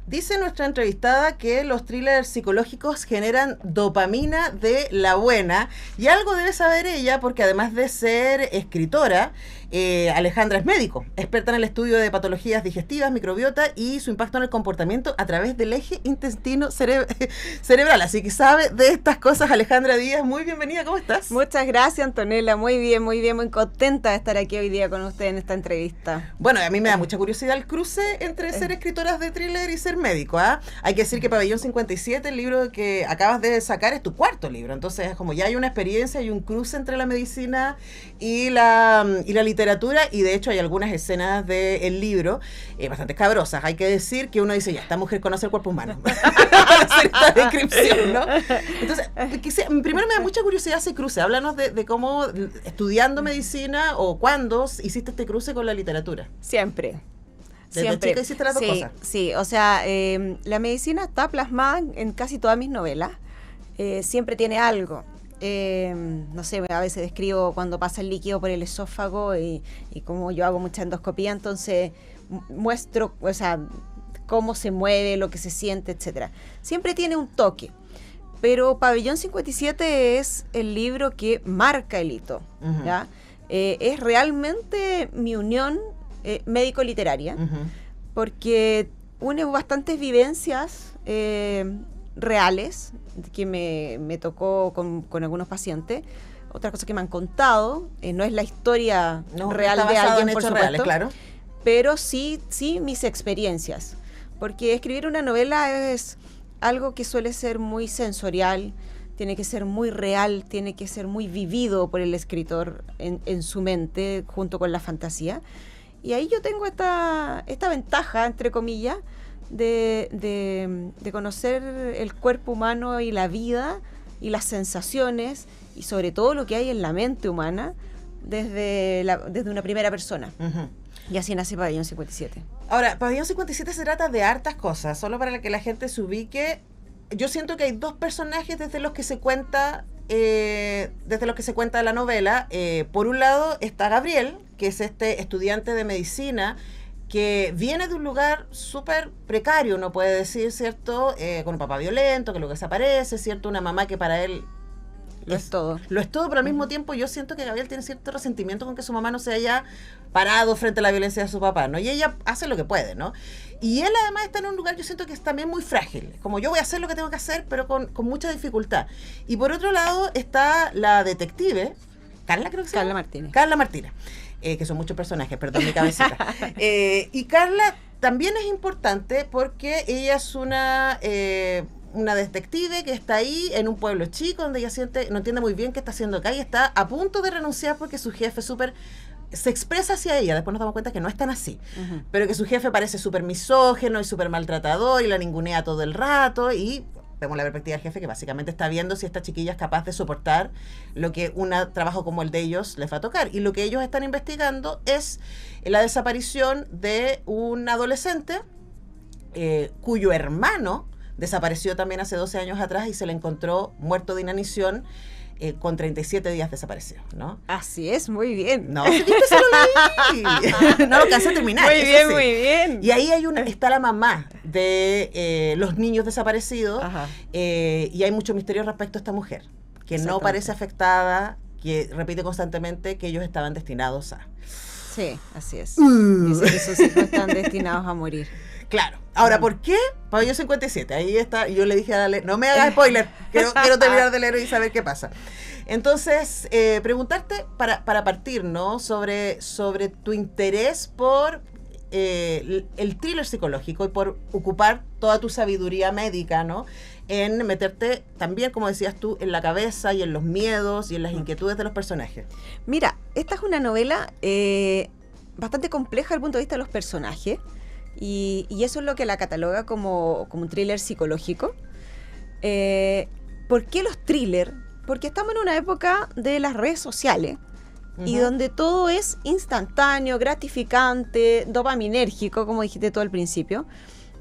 Dice nuestra entrevistada que los thrillers psicológicos generan dopamina de la buena, y algo debe saber ella porque además de ser escritora, Alejandra es médico, experta en el estudio de patologías digestivas, microbiota y su impacto en el comportamiento a través del eje intestino-cerebral. Así que sabe de estas cosas. Alejandra Díaz, muy bienvenida, ¿cómo estás? Muchas gracias, Antonella, muy bien, muy contenta de estar aquí hoy día con usted en esta entrevista. Bueno, a mí me da mucha curiosidad el cruce entre ser escritoras de thriller y ser médico, ¿ah? Hay que decir que Pabellón 57, el libro que acabas de sacar, es tu cuarto libro, entonces es como ya hay una experiencia y un cruce entre la medicina y la literatura, y de hecho hay algunas escenas del libro bastante escabrosas. Hay que decir que uno dice, ya, esta mujer conoce el cuerpo humano para hacer esta descripción, ¿no? Entonces, primero me da mucha curiosidad ese cruce. Háblanos de cómo, estudiando medicina, o cuándo hiciste este cruce con la literatura. Siempre. Desde Siempre. chica hiciste las dos cosas. Sí, o sea, la medicina está plasmada en casi todas mis novelas. Siempre tiene algo. No sé, a veces describo cuando pasa el líquido por el esófago y como yo hago mucha endoscopía, entonces muestro, o sea, cómo se mueve, lo que se siente, etcétera. Siempre tiene un toque, pero Pabellón 57 es el libro que marca el hito, uh-huh. ¿Ya? Es realmente mi unión médico-literaria, uh-huh. Porque une bastantes vivencias reales que me tocó con algunos pacientes, otras cosas que me han contado, no es la historia real de alguien, por supuesto, reales, claro. Pero sí mis experiencias, porque escribir una novela es algo que suele ser muy sensorial, tiene que ser muy real, tiene que ser muy vivido por el escritor en su mente, junto con la fantasía, y ahí yo tengo esta ventaja, entre comillas, de conocer el cuerpo humano y la vida y las sensaciones y sobre todo lo que hay en la mente humana desde una primera persona. Uh-huh. Y así nace Pabellón 57. Ahora, Pabellón 57 se trata de hartas cosas, solo para que la gente se ubique. Yo siento que hay dos personajes desde los que se cuenta la novela. Por un lado está Gabriel, que es este estudiante de medicina que viene de un lugar súper precario, uno puede decir, ¿cierto? Con un papá violento, que luego desaparece, ¿cierto? Una mamá que para él lo es todo, pero al mismo tiempo yo siento que Gabriel tiene cierto resentimiento con que su mamá no se haya parado frente a la violencia de su papá, ¿no? Y ella hace lo que puede, ¿no? Y él además está en un lugar, yo siento que es también muy frágil, como yo voy a hacer lo que tengo que hacer, pero con mucha dificultad. Y por otro lado está la detective, Carla, creo que se llama. Carla Martínez. Que son muchos personajes, perdón mi cabecita. Y Carla también es importante porque ella es una detective que está ahí en un pueblo chico donde ella no entiende muy bien qué está haciendo acá y está a punto de renunciar porque su jefe se expresa hacia ella, después nos damos cuenta que no es tan así, uh-huh. Pero que su jefe parece súper misógino y súper maltratador y la ningunea todo el rato, y vemos la perspectiva del jefe que básicamente está viendo si esta chiquilla es capaz de soportar lo que un trabajo como el de ellos les va a tocar. Y lo que ellos están investigando es la desaparición de un adolescente cuyo hermano desapareció también hace 12 años atrás y se le encontró muerto de inanición con 37 días desaparecido, ¿no? Así es, muy bien. No, si se lo leí. No lo alcancé a terminar. Muy bien, sí. Muy bien. Y ahí está la mamá de los niños desaparecidos, y hay mucho misterio respecto a esta mujer, que no parece afectada, que repite constantemente que ellos estaban destinados a... Sí, así es. Dice que sus hijos están destinados a morir. Claro. Ahora, ¿por qué? Pabellón 57. Ahí está. Y yo le dije a Ale, no me hagas spoiler. Quiero terminar de leer y saber qué pasa. Entonces, preguntarte para partir, ¿no? Sobre tu interés por el thriller psicológico y por ocupar toda tu sabiduría médica, ¿no? En meterte también, como decías tú, en la cabeza y en los miedos y en las inquietudes de los personajes. Mira, esta es una novela bastante compleja desde el punto de vista de los personajes. Y eso es lo que la cataloga como un thriller psicológico. ¿Por qué los thrillers? Porque estamos en una época de las redes sociales, uh-huh. Y donde todo es instantáneo, gratificante, dopaminérgico, como dijiste tú al principio.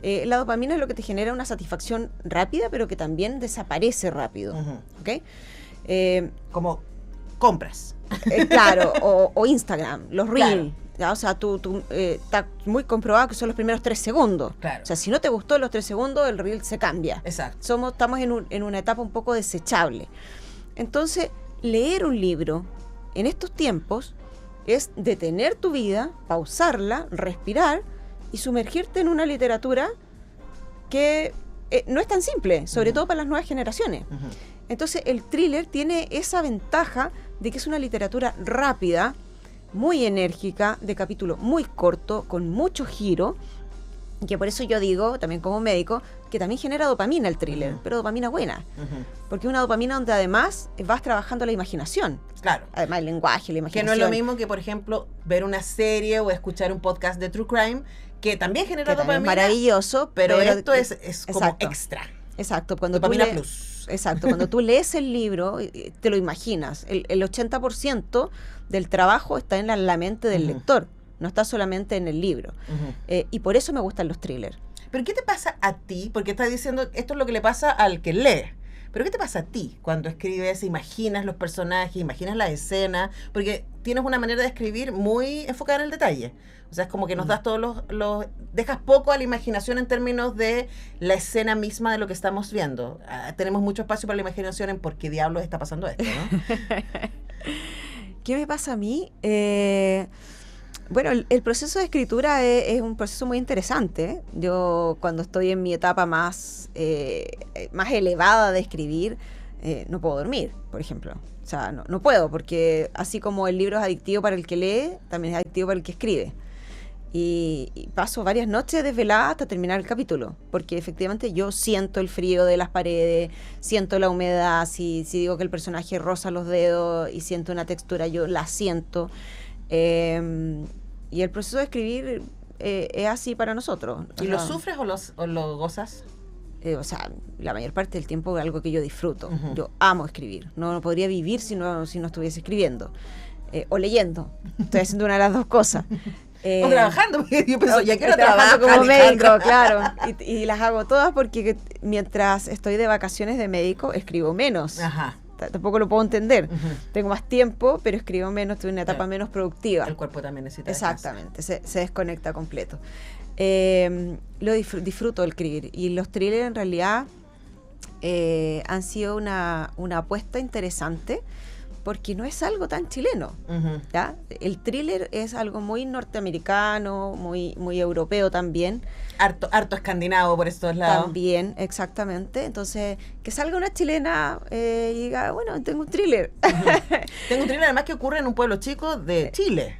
La dopamina es lo que te genera una satisfacción rápida, pero que también desaparece rápido. Uh-huh. ¿Okay? Como compras. Claro, o Instagram, los Reels. ¿ya? O sea, está muy comprobado que son los primeros 3 segundos. Claro. O sea, si no te gustó los 3 segundos, el reel se cambia. Exacto. Estamos en una etapa un poco desechable. Entonces, leer un libro en estos tiempos es detener tu vida, pausarla, respirar y sumergirte en una literatura que no es tan simple, sobre todo para las nuevas generaciones. Entonces, el thriller tiene esa ventaja de que es una literatura rápida, muy enérgica, de capítulo muy corto, con mucho giro, y que por eso yo digo, también como médico, que también genera dopamina el thriller, pero dopamina buena, porque una dopamina donde además vas trabajando la imaginación. Claro. Además el lenguaje, la imaginación. Que no es lo mismo que, por ejemplo, ver una serie o escuchar un podcast de True Crime, que también genera dopamina. Es maravilloso. Pero esto es como exacto, extra. Exacto. Dopamina plus. Exacto. Cuando tú lees el libro, te lo imaginas. El 80% del trabajo está en la mente del lector. No está solamente en el libro. Y por eso me gustan los thrillers. ¿Pero qué te pasa a ti? Porque estás diciendo, esto es lo que le pasa al que lee. ¿Pero qué te pasa a ti cuando escribes, imaginas los personajes, imaginas la escena? Porque tienes una manera de escribir muy enfocada en el detalle. O sea, es como que nos das todos dejas poco a la imaginación en términos de la escena misma de lo que estamos viendo. Tenemos mucho espacio para la imaginación en por qué diablos está pasando esto, ¿no? ¿Qué me pasa a mí? Bueno, el proceso de escritura es un proceso muy interesante. Yo cuando estoy en mi etapa más elevada de escribir, no puedo dormir, por ejemplo. O sea, no puedo, porque así como el libro es adictivo para el que lee, también es adictivo para el que escribe. Y paso varias noches desvelada hasta terminar el capítulo, porque efectivamente yo siento el frío de las paredes, siento la humedad, si digo que el personaje roza los dedos y siento una textura, yo la siento. Y el proceso de escribir es así para nosotros. ¿Y lo sufres o lo gozas? O sea, la mayor parte del tiempo es algo que yo disfruto. Yo amo escribir. No podría vivir si no estuviese escribiendo. O leyendo. Estoy haciendo una de las dos cosas. O trabajando, porque yo pienso, ya quiero trabajar como médico, claro. Y las hago todas porque mientras estoy de vacaciones de médico, escribo menos. Ajá. Tampoco lo puedo entender. Tengo más tiempo, pero escribo menos, estoy en una etapa menos productiva. El cuerpo también necesita exactamente, se desconecta completo. Lo disfruto el escribir. Y los thrillers en realidad han sido una apuesta interesante, porque no es algo tan chileno. ¿Ya? El thriller es algo muy norteamericano, muy europeo también. Harto escandinavo por estos lados. También, exactamente. Entonces, que salga una chilena y diga, bueno, tengo un thriller. Tengo un thriller además que ocurre en un pueblo chico de Chile.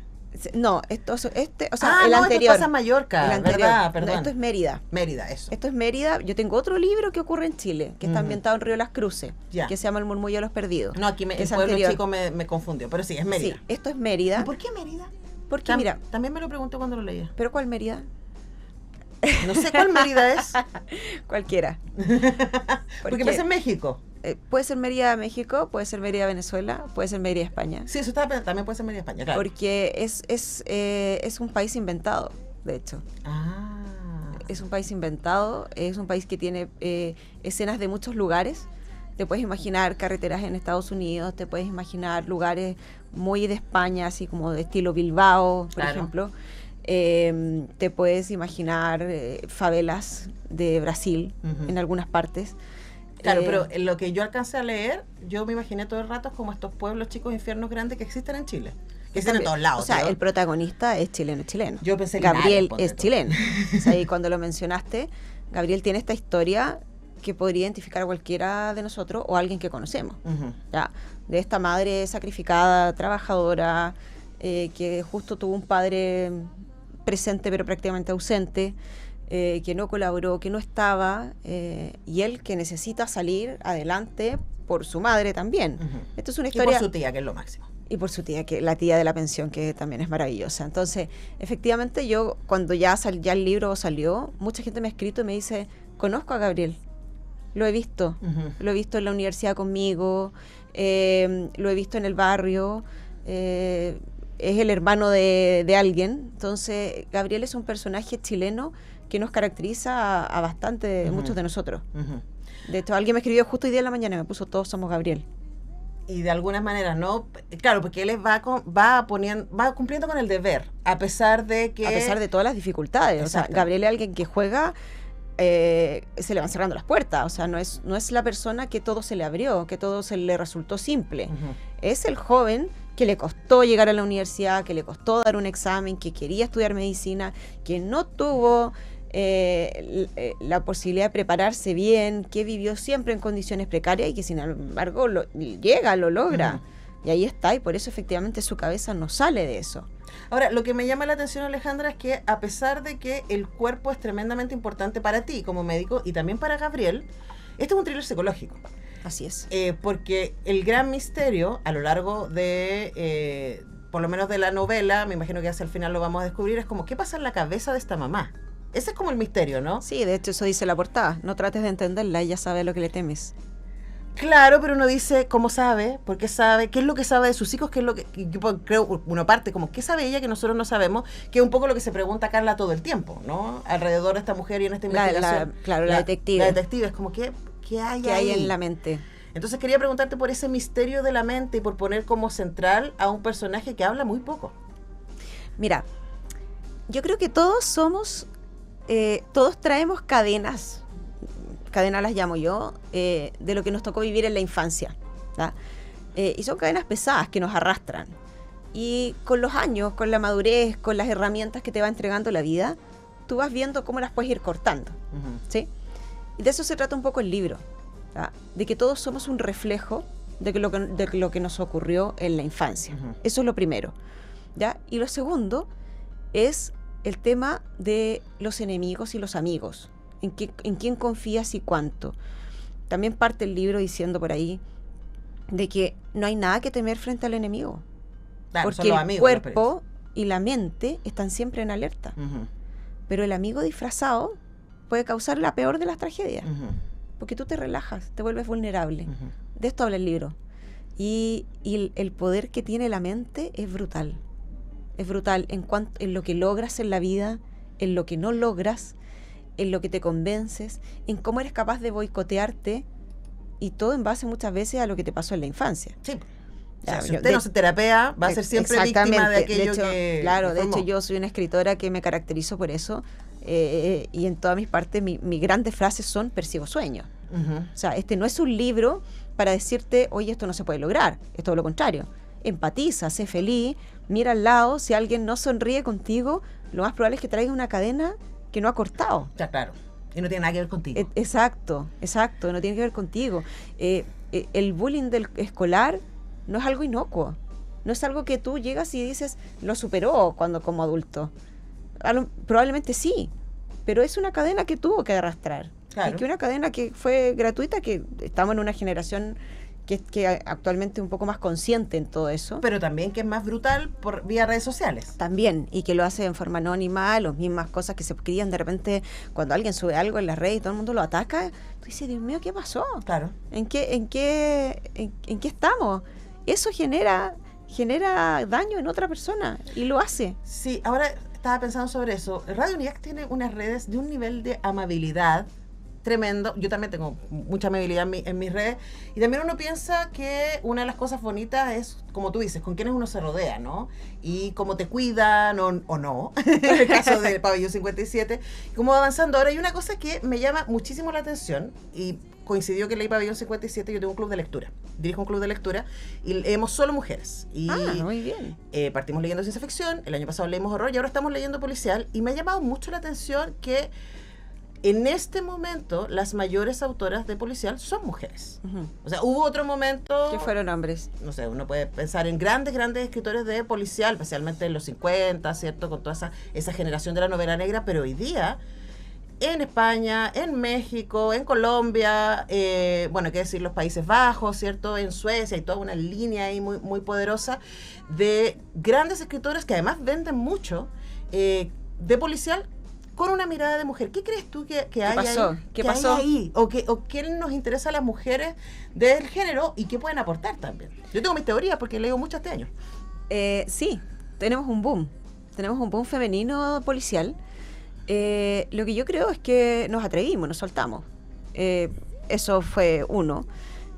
No, el no, anterior. Esto pasa en Mallorca, el anterior. ¿verdad? Perdón. No, esto es Mérida. Mérida, eso. Esto es Mérida. Yo tengo otro libro que ocurre en Chile, que está ambientado en Río Las Cruces, que se llama El murmullo de los perdidos. No, aquí el pueblo chico me confundió, pero sí, es Mérida. Sí, esto es Mérida. ¿Y por qué Mérida? Porque, mira... También me lo pregunto cuando lo leía. ¿Pero cuál Mérida? No sé cuál Mérida es. Cualquiera. Porque pasa en México. Puede ser Mérida, México, puede ser Mérida, Venezuela, puede ser Mérida, España. Sí, eso también puede ser Mérida, España, claro. Porque es un país inventado, de hecho. Es un país inventado, es un país que tiene escenas de muchos lugares. Te puedes imaginar carreteras en Estados Unidos, te puedes imaginar lugares muy de España, así como de estilo Bilbao, por ejemplo. Te puedes imaginar favelas de Brasil en algunas partes. Claro, pero lo que yo alcancé a leer, yo me imaginé todo el rato como estos pueblos chicos, infiernos grandes que existen en Chile. Que existen en todos lados. O sea, el protagonista es chileno. Yo pensé que Gabriel es chileno. O sea, y cuando lo mencionaste, Gabriel tiene esta historia que podría identificar a cualquiera de nosotros o a alguien que conocemos. ¿Ya? De esta madre sacrificada, trabajadora, que justo tuvo un padre presente pero prácticamente ausente, que no colaboró, que no estaba, y él que necesita salir adelante por su madre también. Esto es una historia... Y por su tía, que es lo máximo. Y por su tía, que la tía de la pensión, que también es maravillosa. Entonces, efectivamente, yo cuando ya el libro salió, mucha gente me ha escrito y me dice, conozco a Gabriel, lo he visto en la universidad conmigo, lo he visto en el barrio, es el hermano de alguien. Entonces, Gabriel es un personaje chileno que nos caracteriza a bastante, muchos de nosotros. De hecho, alguien me escribió justo hoy día en la mañana y me puso, todos somos Gabriel. Y de algunas maneras, ¿no? Claro, porque él va cumpliendo con el deber, a pesar de que... A pesar de todas las dificultades. Exacto. O sea, Gabriel es alguien que juega, se le van cerrando las puertas. O sea, no es la persona que todo se le abrió, que todo se le resultó simple. Ujú. Es el joven que le costó llegar a la universidad, que le costó dar un examen, que quería estudiar medicina, que no tuvo la posibilidad de prepararse bien, que vivió siempre en condiciones precarias y que sin embargo lo logra. Ujú. Y ahí está, y por eso efectivamente su cabeza no sale de eso. Ahora, lo que me llama la atención, Alejandra, es que a pesar de que el cuerpo es tremendamente importante para ti como médico y también para Gabriel, este es un thriller psicológico. Así es. Porque el gran misterio a lo largo de, por lo menos de la novela, me imagino que hacia el final lo vamos a descubrir, es como, ¿qué pasa en la cabeza de esta mamá? Ese es como el misterio, ¿no? Sí, de hecho eso dice la portada. No trates de entenderla, ella sabe a lo que le temes. Claro, pero uno dice cómo sabe, por qué sabe, qué es lo que sabe de sus hijos, qué es lo que, yo creo, uno parte como, ¿qué sabe ella que nosotros no sabemos? Que es un poco lo que se pregunta Carla todo el tiempo, ¿no? Alrededor de esta mujer y en esta investigación. La detective. La detective es como, ¿qué hay ¿Qué ahí? hay en la mente? Entonces quería preguntarte por ese misterio de la mente y por poner como central a un personaje que habla muy poco. Mira, yo creo que todos somos, todos traemos cadenas las llamo yo, de lo que nos tocó vivir en la infancia, ¿tá? Y son cadenas pesadas que nos arrastran. Y con los años, con la madurez, con las herramientas que te va entregando la vida, tú vas viendo cómo las puedes ir cortando, ¿sí? Y de eso se trata un poco el libro, ¿tá? De que todos somos un reflejo de lo que nos ocurrió en la infancia. Eso es lo primero, ¿ya? Y lo segundo es el tema de los enemigos y los amigos. En quién confías y cuánto. También parte el libro diciendo por ahí de que no hay nada que temer frente al enemigo. Claro, porque son los el amigos, cuerpo y la mente están siempre en alerta. Uh-huh. Pero el amigo disfrazado puede causar la peor de las tragedias. Uh-huh. Porque tú te relajas, te vuelves vulnerable. Uh-huh. De esto habla el libro. Y el poder que tiene la mente es brutal. Es brutal en lo que logras en la vida, en lo que no logras, en lo que te convences, en cómo eres capaz de boicotearte, y todo en base muchas veces a lo que te pasó en la infancia. Sí. O sea, si usted no se terapea, va a ser siempre víctima de aquello que... Claro, de hecho yo soy una escritora que me caracterizo por eso, y en todas mis partes mis grandes frases son persigo sueños. Uh-huh. O sea, este no es un libro para decirte, oye, esto no se puede lograr, es todo lo contrario. Empatiza, sé feliz, mira al lado, si alguien no sonríe contigo, lo más probable es que traiga una cadena que no ha cortado. Ya, claro. Y no tiene nada que ver contigo. Exacto, no tiene que ver contigo. El bullying escolar no es algo inocuo. No es algo que tú llegas y dices, lo superó como adulto. Probablemente sí, pero es una cadena que tuvo que arrastrar. Claro. Y que una cadena que fue gratuita, que estamos en una generación que actualmente es un poco más consciente en todo eso. Pero también que es más brutal por vía redes sociales. También, y que lo hace en forma anónima, las mismas cosas que se escribían de repente cuando alguien sube algo en las redes y todo el mundo lo ataca. Tú dices, Dios mío, ¿qué pasó? Claro. ¿En qué estamos? Eso genera daño en otra persona, y lo hace. Sí, ahora estaba pensando sobre eso. Radio UNIAC tiene unas redes de un nivel de amabilidad tremendo. Yo también tengo mucha amabilidad en mis redes, y también uno piensa que una de las cosas bonitas es, como tú dices, con quienes uno se rodea, ¿no? Y cómo te cuidan o no, en el caso del Pabellón 57, cómo va avanzando. Ahora hay una cosa que me llama muchísimo la atención, y coincidió que leí Pabellón 57. Yo tengo un club de lectura, dirijo un club de lectura, y leemos solo mujeres. Y muy bien. Partimos leyendo ciencia ficción, el año pasado leímos horror y ahora estamos leyendo policial, y me ha llamado mucho la atención que en este momento las mayores autoras de policial son mujeres. Uh-huh. O sea, hubo otro momento... ¿Qué fueron hombres? No sé, uno puede pensar en grandes escritores de policial, especialmente en los 50, ¿cierto? Con toda esa generación de la novela negra, pero hoy día, en España, en México, en Colombia, bueno, hay que decir los Países Bajos, ¿cierto? En Suecia, hay toda una línea ahí muy, muy poderosa de grandes escritoras que además venden mucho de policial, con una mirada de mujer. ¿Qué crees tú que hay ahí? ¿Qué pasó? Hay ahí? ¿O qué nos interesa a las mujeres del género y qué pueden aportar también? Yo tengo mis teorías porque leo mucho este año. Sí, tenemos un boom femenino policial. Lo que yo creo es que nos atrevimos, nos soltamos. Eso fue uno.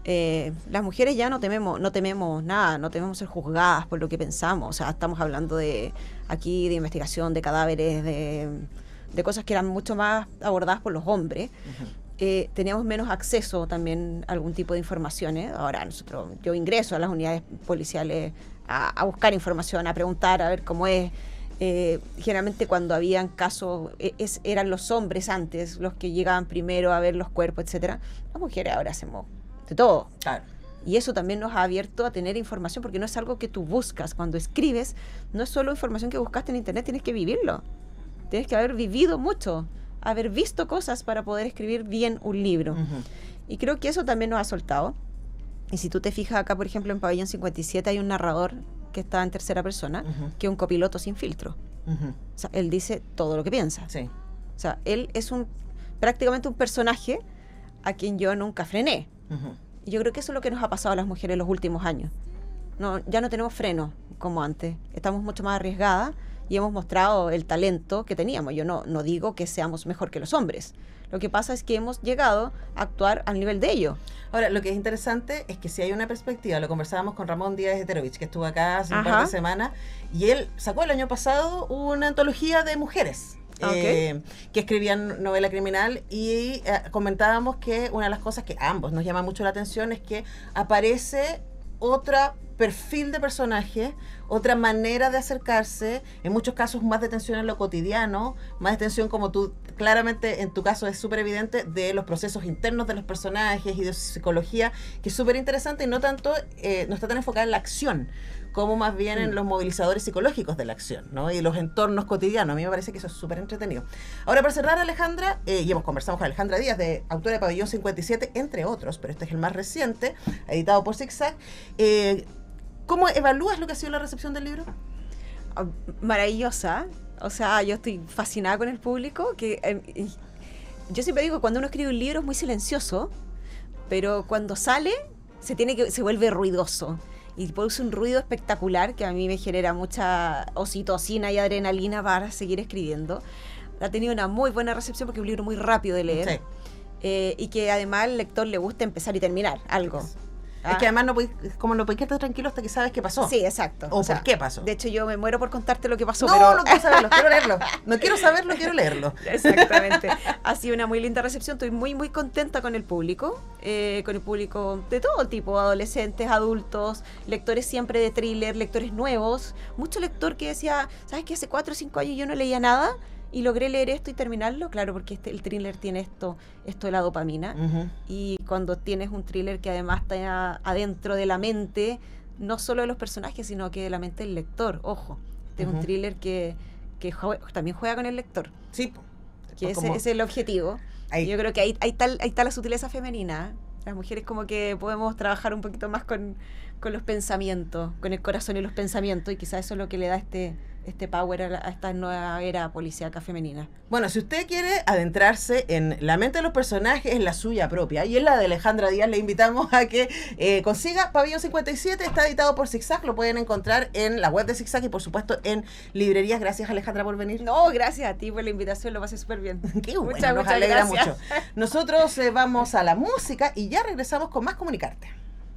Las mujeres ya no tememos nada, no tememos ser juzgadas por lo que pensamos. O sea, estamos hablando de investigación de cadáveres, de cosas que eran mucho más abordadas por los hombres. Teníamos menos acceso también a algún tipo de informaciones. Ahora yo ingreso a las unidades policiales a buscar información, a preguntar, a ver cómo es. Generalmente cuando habían casos, eran los hombres antes los que llegaban primero a ver los cuerpos, etcétera. Las mujeres ahora hacemos de todo. Claro. Y eso también nos ha abierto a tener información, porque no es algo que tú buscas. Cuando escribes, no es solo información que buscaste en internet, tienes que vivirlo. Tienes que haber vivido mucho, haber visto cosas para poder escribir bien un libro. Y creo que eso también nos ha soltado. Y si tú te fijas acá, por ejemplo, en Pabellón 57 hay un narrador que está en tercera persona, que es un copiloto sin filtro. O sea, él dice todo lo que piensa. Sí. O sea, él es prácticamente un personaje a quien yo nunca frené. Y yo creo que eso es lo que nos ha pasado a las mujeres en los últimos años. Ya no tenemos freno como antes. Estamos mucho más arriesgadas y hemos mostrado el talento que teníamos. Yo no digo que seamos mejor que los hombres. Lo que pasa es que hemos llegado a actuar al nivel de ellos. Ahora, lo que es interesante es que si hay una perspectiva, lo conversábamos con Ramón Díaz Heterovich, que estuvo acá hace un par de semanas, y él sacó el año pasado una antología de mujeres. Que escribían novela criminal, y comentábamos que una de las cosas que a ambos nos llama mucho la atención es que aparece otra perfil de personaje, otra manera de acercarse, en muchos casos más de atención en lo cotidiano, más de atención, como tú claramente en tu caso es súper evidente, de los procesos internos de los personajes y de su psicología, que es súper interesante, y no tanto, no está tan enfocada en la acción, como más bien en los movilizadores psicológicos de la acción, ¿no? Y los entornos cotidianos. A mí me parece que eso es súper entretenido. Ahora, para cerrar, Alejandra, y hemos conversado con Alejandra Díaz, autora de Pabellón 57, entre otros, pero este es el más reciente, editado por Zigzag. ¿Cómo evalúas lo que ha sido la recepción del libro? Maravillosa. O sea, yo estoy fascinada con el público. Yo siempre digo que cuando uno escribe un libro es muy silencioso, pero cuando sale se vuelve ruidoso. Y produce un ruido espectacular que a mí me genera mucha oxitocina y adrenalina para seguir escribiendo. Ha tenido una muy buena recepción porque es un libro muy rápido de leer. Sí. Y que además al lector le gusta empezar y terminar algo. Es que además no puedes quedarte tranquilo hasta que sabes qué pasó. Sí, exacto. O sea, por qué pasó. De hecho, yo me muero por contarte lo que pasó. No quiero saberlo, quiero leerlo. No quiero saberlo, quiero leerlo. Exactamente. Ha sido una muy linda recepción. Estoy muy, muy contenta con el público de todo tipo, adolescentes, adultos, lectores siempre de thriller, lectores nuevos. Mucho lector que decía, ¿sabes qué? Hace 4 o 5 años yo no leía nada y logré leer esto y terminarlo, claro, porque el thriller tiene esto de la dopamina. Y cuando tienes un thriller que además está adentro de la mente, no solo de los personajes, sino que de la mente del lector, ojo, es un thriller que también juega con el lector. Sí. Que ese es el objetivo. Yo creo que ahí está la sutileza femenina. Las mujeres como que podemos trabajar un poquito más con los pensamientos, con el corazón y los pensamientos, y quizás eso es lo que le da este power a esta nueva era policíaca femenina. Bueno, si usted quiere adentrarse en la mente de los personajes, en la suya propia y en la de Alejandra Díaz, le invitamos a que consiga Pabellón 57, está editado por Zigzag, lo pueden encontrar en la web de Zigzag y por supuesto en librerías. Gracias, Alejandra, por venir. No, gracias a ti por la invitación, lo pasé súper bien. Qué bueno, nos alegra mucho. Nosotros vamos a la música y ya regresamos con más Comunicarte.